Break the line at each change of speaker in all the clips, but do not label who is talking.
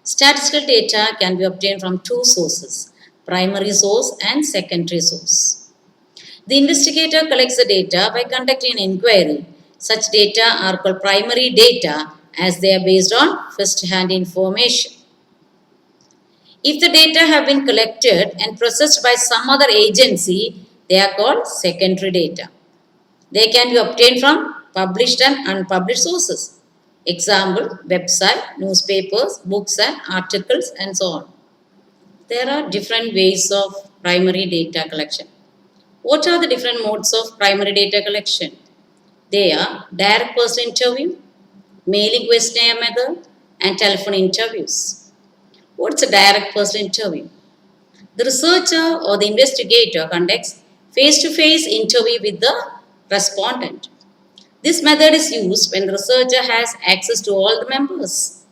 Statistical data can be obtained from two sources, primary source and secondary source. The investigator collects the data by conducting an inquiry. Such data are called primary data as they are based on first-hand information. If the data have been collected and processed by some other agency, they are called secondary data. They can be obtained from published and unpublished sources. Example, website, newspapers, books and articles and so on. There are different ways of primary data collection. What are the different modes of primary data collection? They are direct personal interview, mailing questionnaire method and telephone interviews. What's a direct personal interview? The researcher or the investigator conducts face-to-face interview with the respondent. This method is used when the researcher has access to all the members.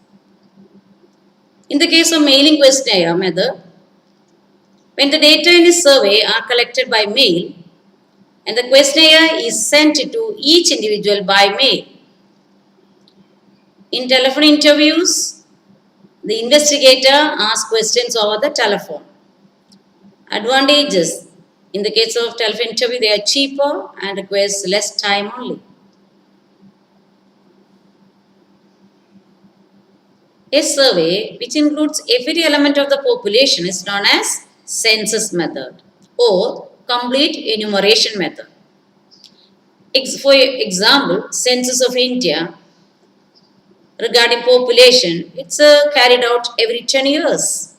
In the case of mailing questionnaire method, when the data in a survey are collected by mail and the questionnaire is sent to each individual by mail. In telephone interviews, the investigator asks questions over the telephone. Advantages. In the case of telephone interview, they are cheaper and requires less time only. A survey which includes every element of the population is known as census method or complete enumeration method. For example, Census of India regarding population, it's carried out every 10 years.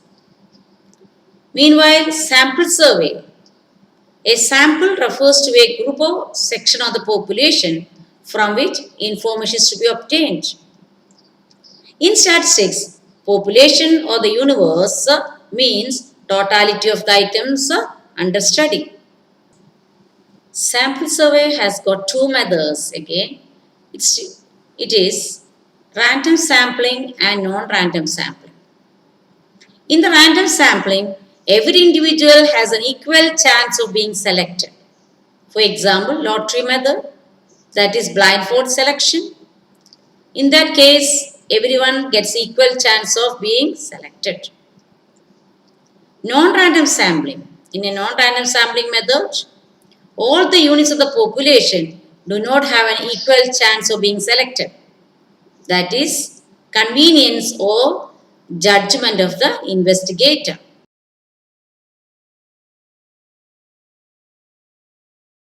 Meanwhile, sample survey. A sample refers to a group or section of the population from which information is to be obtained. In statistics, population or the universe means totality of the items under study. Sample survey has got two methods again. It is random sampling and non-random sampling. In the random sampling, every individual has an equal chance of being selected. For example, lottery method, that is blindfold selection. In that case, everyone gets equal chance of being selected. Non-random sampling. In a non-random sampling method, all the units of the population do not have an equal chance of being selected. That is convenience or judgment of the investigator.